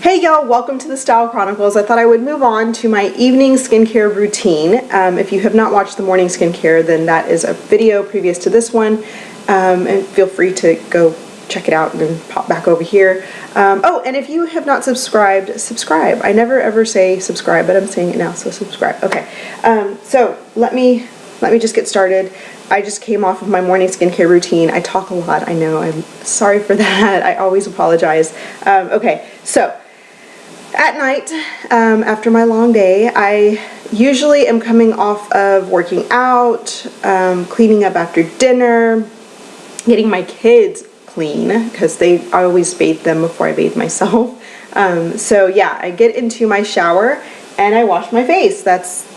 Hey y'all, welcome to the Style Chronicles. I thought I would move on to my evening skincare routine. If you have not watched the morning skincare, then that is a video previous to this one, and feel free to go check it out and then pop back over here. Oh, and if you have not subscribed, subscribe. I never ever say subscribe, but I'm saying it now, so subscribe. Okay, so let me just get started. I just came off of my morning skincare routine. I talk a lot, I know, I'm sorry for that. I always apologize. Okay, so at night, after my long day, I usually am coming off of working out, cleaning up after dinner, getting my kids clean, because I always bathe them before I bathe myself. So yeah, I get into my shower and I wash my face.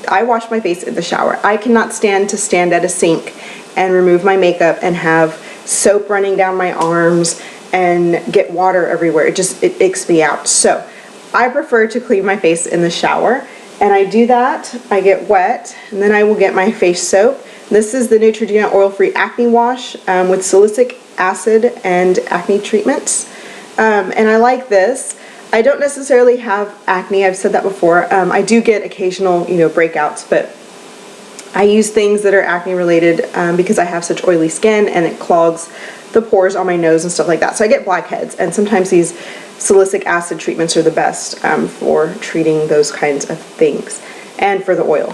I wash my face in the shower. I cannot stand to stand at a sink and remove my makeup and have soap running down my arms and get water everywhere. It icks me out. So I prefer to clean my face in the shower, and I do that. I get wet, and then I will get my face soap. This is the Nuetrogena oil-free acne wash with salicylic acid and acne treatments, and I like this. I don't necessarily have acne, I've said that before. I do get occasional, breakouts, but I use things that are acne related because I have such oily skin and it clogs the pores on my nose and stuff like that. So I get blackheads, and sometimes these salicylic acid treatments are the best for treating those kinds of things, and for the oil.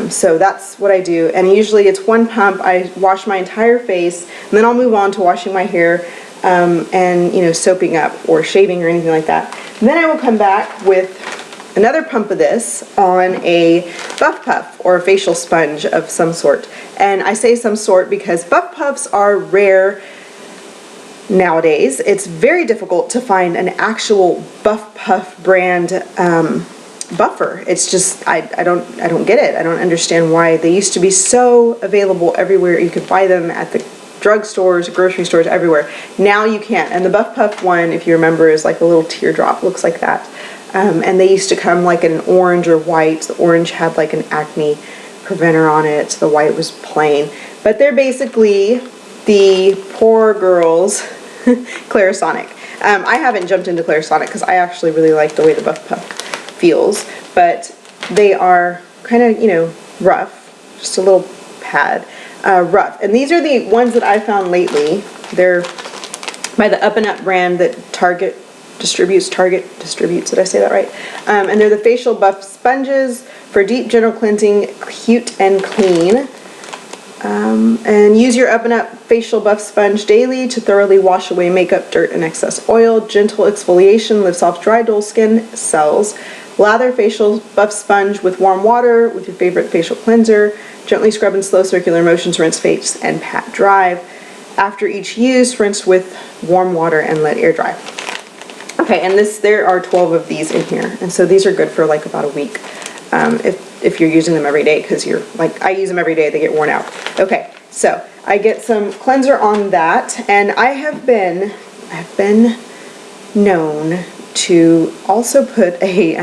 So that's what I do, and usually it's one pump. I wash my entire face, and then I'll move on to washing my hair and soaping up or shaving or anything like that. And then I will come back with another pump of this on a buff puff or a facial sponge of some sort. And I say some sort because buff puffs are rare nowadays. It's very difficult to find an actual buff puff brand buffer. It's just I don't get it. I don't understand why. They used to be so available everywhere. You could buy them at the drugstores, grocery stores, everywhere. Now you can't. And the buff puff one, if you remember, is like a little teardrop. Looks like that. And they used to come like in an orange or white. The orange had like an acne preventer on it. The white was plain. But they're basically the poor girls Clarisonic. I haven't jumped into Clarisonic because I actually really like the way the buff puff feels, but they are kind of rough, just a little pad, rough. And these are the ones that I found lately. They're by the Up and Up brand that Target distributes, did I say that right? And they're the facial buff sponges for deep gentle cleansing, cute and clean. And use your Up and Up facial buff sponge daily to thoroughly wash away makeup, dirt, and excess oil. Gentle exfoliation lifts off dry, dull skin cells. Lather facial buff sponge with warm water with your favorite facial cleanser. Gently scrub in slow circular motions, rinse face and pat dry. After each use, rinse with warm water and let air dry. Okay, and there are 12 of these in here, and so these are good for like about a week. If you're using them every day, because I use them every day, they get worn out. Okay, so I get some cleanser on that, and I've been known to also put a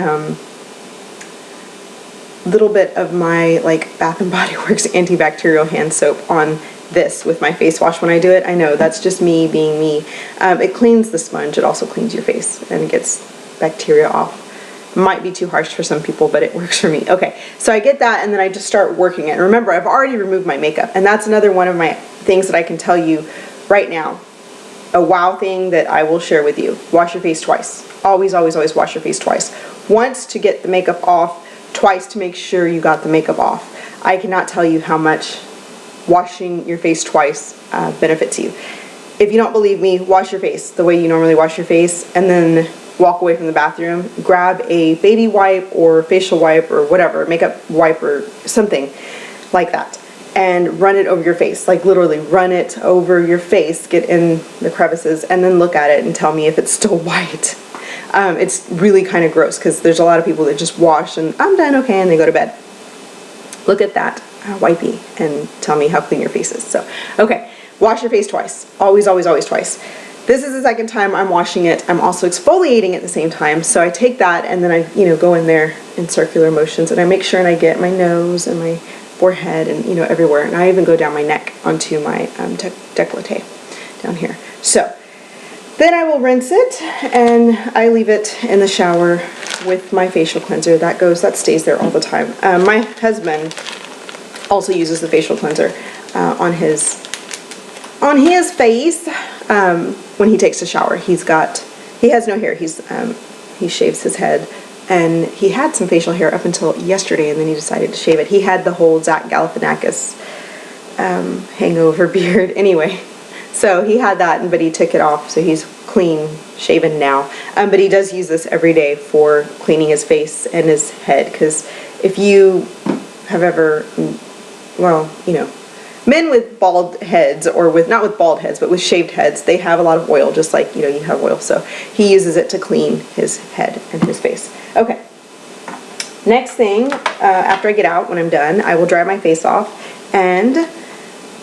little bit of my Bath and Body Works antibacterial hand soap on this with my face wash when I do it. I know that's just me being me. It cleans the sponge. It also cleans your face and gets bacteria off. Might be too harsh for some people, but it works for me. Okay, so I get that, and then I just start working it. And remember, I've already removed my makeup, and that's another one of my things that I can tell you right now. A wow thing that I will share with you. Wash your face twice. Always, always, always wash your face twice. Once to get the makeup off, twice to make sure you got the makeup off. I cannot tell you how much washing your face twice benefits you. If you don't believe me, wash your face the way you normally wash your face, and then walk away from the bathroom, grab a baby wipe or facial wipe or whatever, makeup wipe or something like that, and run it over your face. Like literally run it over your face, get in the crevices, and then look at it and tell me if it's still white. It's really kind of gross because there's a lot of people that just wash and I'm done, okay, and they go to bed. Look at that wipey and tell me how clean your face is. So, okay, wash your face twice. Always, always, always twice. This is the second time I'm washing it. I'm also exfoliating at the same time. So I take that and then I, go in there in circular motions, and I make sure and I get my nose and my forehead and, everywhere. And I even go down my neck onto my décolleté down here. So Then I will rinse it, and I leave it in the shower with my facial cleanser. That stays there all the time. My husband also uses the facial cleanser on his face when he takes a shower. He has no hair. He shaves his head, and he had some facial hair up until yesterday, and then he decided to shave it. He had the whole Zach Galifianakis hangover beard anyway. So he had that, but he took it off, so he's clean shaven now. But he does use this every day for cleaning his face and his head, because if you have ever, well, you know, men with bald heads, or not with bald heads, but with shaved heads, they have a lot of oil, just like, you know, you have oil. So he uses it to clean his head and his face. Okay. Next thing, after I get out, when I'm done, I will dry my face off, and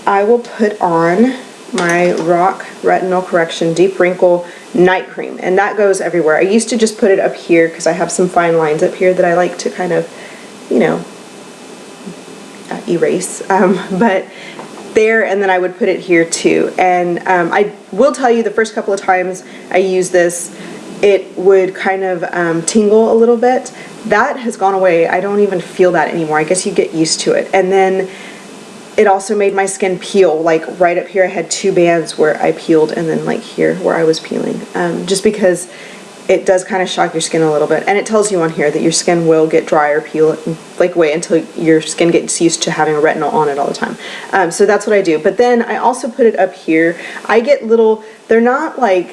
I will put on my ROC Retinol Correction Deep Wrinkle Night Cream, and that goes everywhere. I used to just put it up here because I have some fine lines up here that I like to kind of, you know, erase, but there, and then I would put it here too. And I will tell you, the first couple of times I used this, it would kind of tingle a little bit. That has gone away. I don't even feel that anymore. I guess you get used to it. And then it also made my skin peel. Like right up here I had 2 bands where I peeled, and then like here where I was peeling, just because it does kind of shock your skin a little bit. And it tells you on here that your skin will get dry or peel, like wait until your skin gets used to having a retinol on it all the time. So that's what I do. But then I also put it up here. I get little, they're not like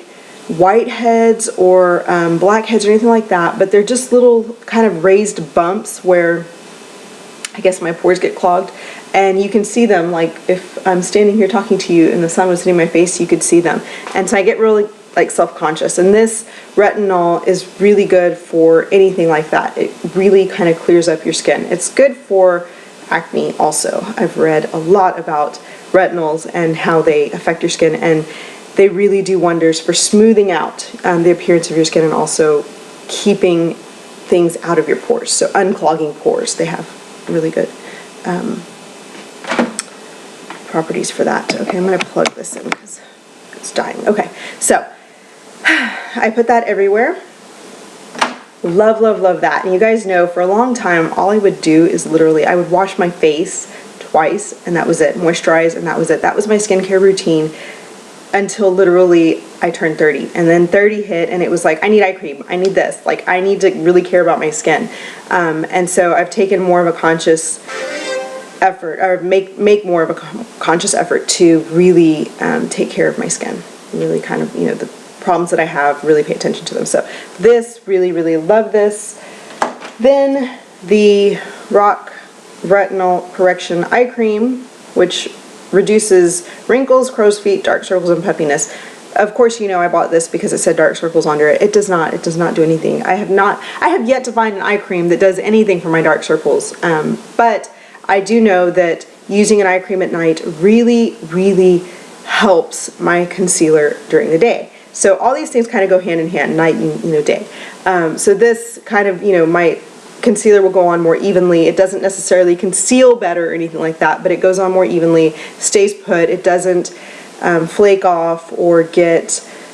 white heads or black heads or anything like that, but they're just little kind of raised bumps where I guess my pores get clogged, and you can see them. Like if I'm standing here talking to you and the sun was hitting my face, you could see them. And so I get really like self-conscious, and this retinol is really good for anything like that. It really kind of clears up your skin. It's good for acne also. I've read a lot about retinols and how they affect your skin, and they really do wonders for smoothing out the appearance of your skin, and also keeping things out of your pores, so unclogging pores. They have really good properties for that. Okay, I'm going to plug this in because it's dying. Okay, so I put that everywhere. Love, love, love that. And you guys know, for a long time, all I would do is literally, I would wash my face twice, and that was it. Moisturize, and that was it. That was my skincare routine until literally I turned 30. And then 30 hit, and it was like, I need eye cream. I need this. Like, I need to really care about my skin. And so I've taken more of a conscious effort, or make more of a conscious effort to really take care of my skin. Really kind of, you know, the problems that I have, really pay attention to them. So this, really, really love this. Then the ROC Retinol Correction Eye Cream, which reduces wrinkles, crow's feet, dark circles, and puffiness. Of course, you know I bought this because it said dark circles under it. It does not do anything. I have yet to find an eye cream that does anything for my dark circles. But I do know that using an eye cream at night really, really helps my concealer during the day. So all these things kind of go hand in hand, night and, you know, day. So this kind of, you know, my concealer will go on more evenly. It doesn't necessarily conceal better or anything like that, but it goes on more evenly, stays put. It doesn't flake off or get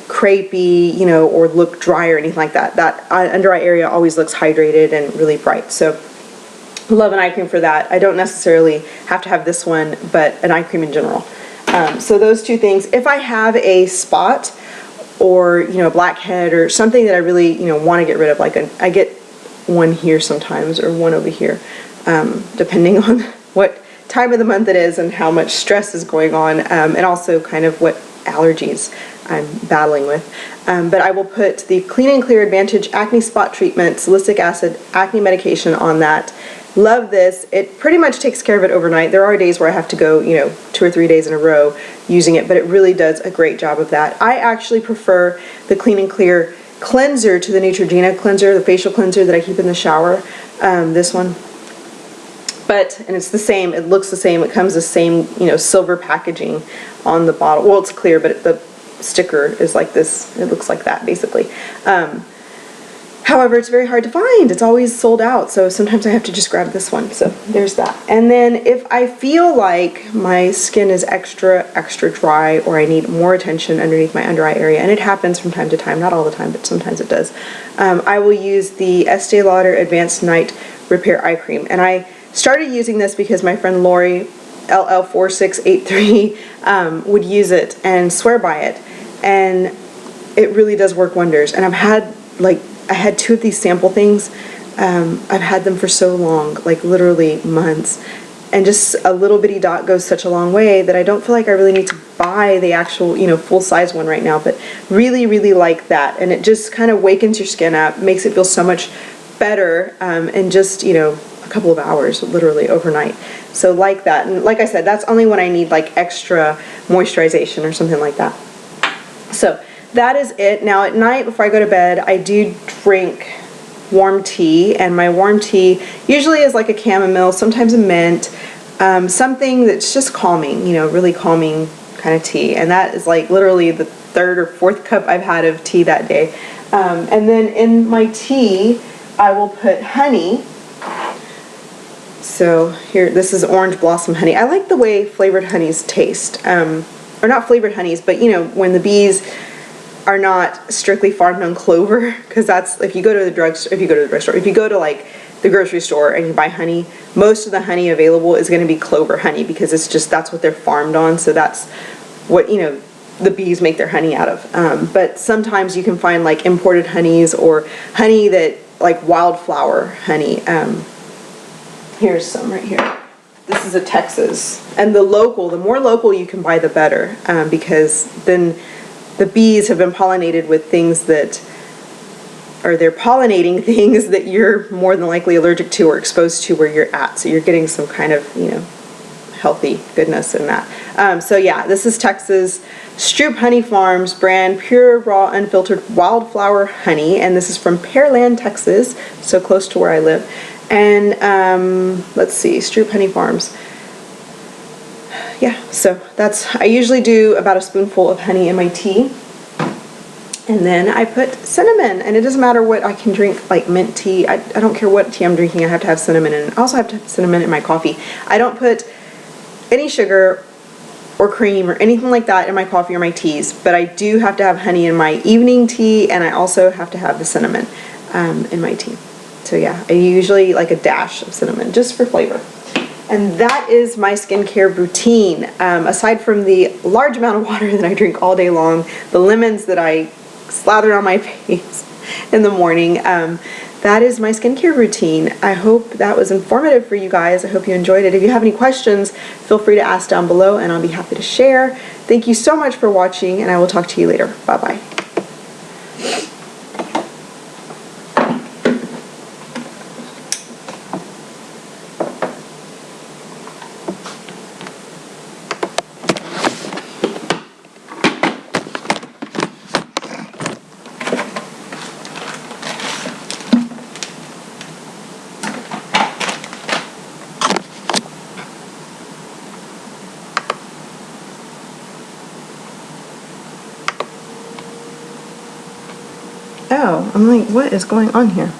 crepey, you know, or look dry or anything like that. That under eye area always looks hydrated and really bright. So love an eye cream for that. I don't necessarily have to have this one, but an eye cream in general. So those two things. If I have a spot or, you know, a blackhead or something that I really, you know, want to get rid of, like I get one here sometimes, or one over here, depending on what time of the month it is and how much stress is going on, and also kind of what allergies I'm battling with. But I will put the Clean and Clear Advantage Acne Spot Treatment Salicylic Acid Acne Medication on that. Love this. It pretty much takes care of it overnight. There are days where I have to go, you know, 2 or 3 days in a row using it, but it really does a great job of that. I actually prefer the Clean and Clear cleanser to the Nuetrogena cleanser, the facial cleanser that I keep in the shower, this one. And it's the same, it looks the same, it comes the same, you know, silver packaging on the bottle. Well, it's clear, but the sticker is like this, it looks like that basically. However, it's very hard to find. It's always sold out, so sometimes I have to just grab this one. So there's that. And then if I feel like my skin is extra dry, or I need more attention underneath my under eye area, and it happens from time to time, not all the time, but sometimes it does, I will use the Estee Lauder Advanced Night Repair Eye Cream. And I started using this because my friend Lori, LL4683, would use it and swear by it. And it really does work wonders. And I've had, I had 2 of these sample things. I've had them for so long, like literally months. And just a little bitty dot goes such a long way that I don't feel like I really need to buy the actual, full-size one right now. But really, really like that. And it just kind of wakens your skin up, makes it feel so much better in just, a couple of hours, literally overnight. So like that. And like I said, that's only when I need like extra moisturization or something like that. So that is it. Now at night before I go to bed, I do drink warm tea, and my warm tea usually is like a chamomile, sometimes a mint, something that's just calming, really calming kind of tea. And that is like literally the 3rd or 4th cup I've had of tea that day. And then in my tea, I will put honey. So here, this is orange blossom honey. I like the way flavored honeys taste. Or not flavored honeys, but when the bees are not strictly farmed on clover, because that's, if you go to the drugstore, if you go to like the grocery store and you buy honey, most of the honey available is going to be clover honey, because it's just, that's what they're farmed on. So that's what, the bees make their honey out of. But sometimes you can find like imported honeys, or honey that, like wildflower honey. Here's some right here. This is a Texas. And the more local you can buy, the better, because then the bees have been pollinated with things that, or they're pollinating things that you're more than likely allergic to or exposed to where you're at. So you're getting some kind of, healthy goodness in that. So yeah, this is Texas Stroop Honey Farms brand, pure, raw, unfiltered wildflower honey. And this is from Pearland, Texas, so close to where I live. And let's see, Stroop Honey Farms. Yeah, so I usually do about a spoonful of honey in my tea. And then I put cinnamon, and it doesn't matter what, I can drink like mint tea. I don't care what tea I'm drinking, I have to have cinnamon in it. I also have to have cinnamon in my coffee. I don't put any sugar or cream or anything like that in my coffee or my teas, but I do have to have honey in my evening tea, and I also have to have the cinnamon in my tea. So yeah, I usually like a dash of cinnamon just for flavor. And that is my skincare routine. Aside from the large amount of water that I drink all day long, the lemons that I slather on my face in the morning, that is my skincare routine. I hope that was informative for you guys. I hope you enjoyed it. If you have any questions, feel free to ask down below, and I'll be happy to share. Thank you so much for watching, and I will talk to you later. Bye-bye. Oh, I'm like, what is going on here?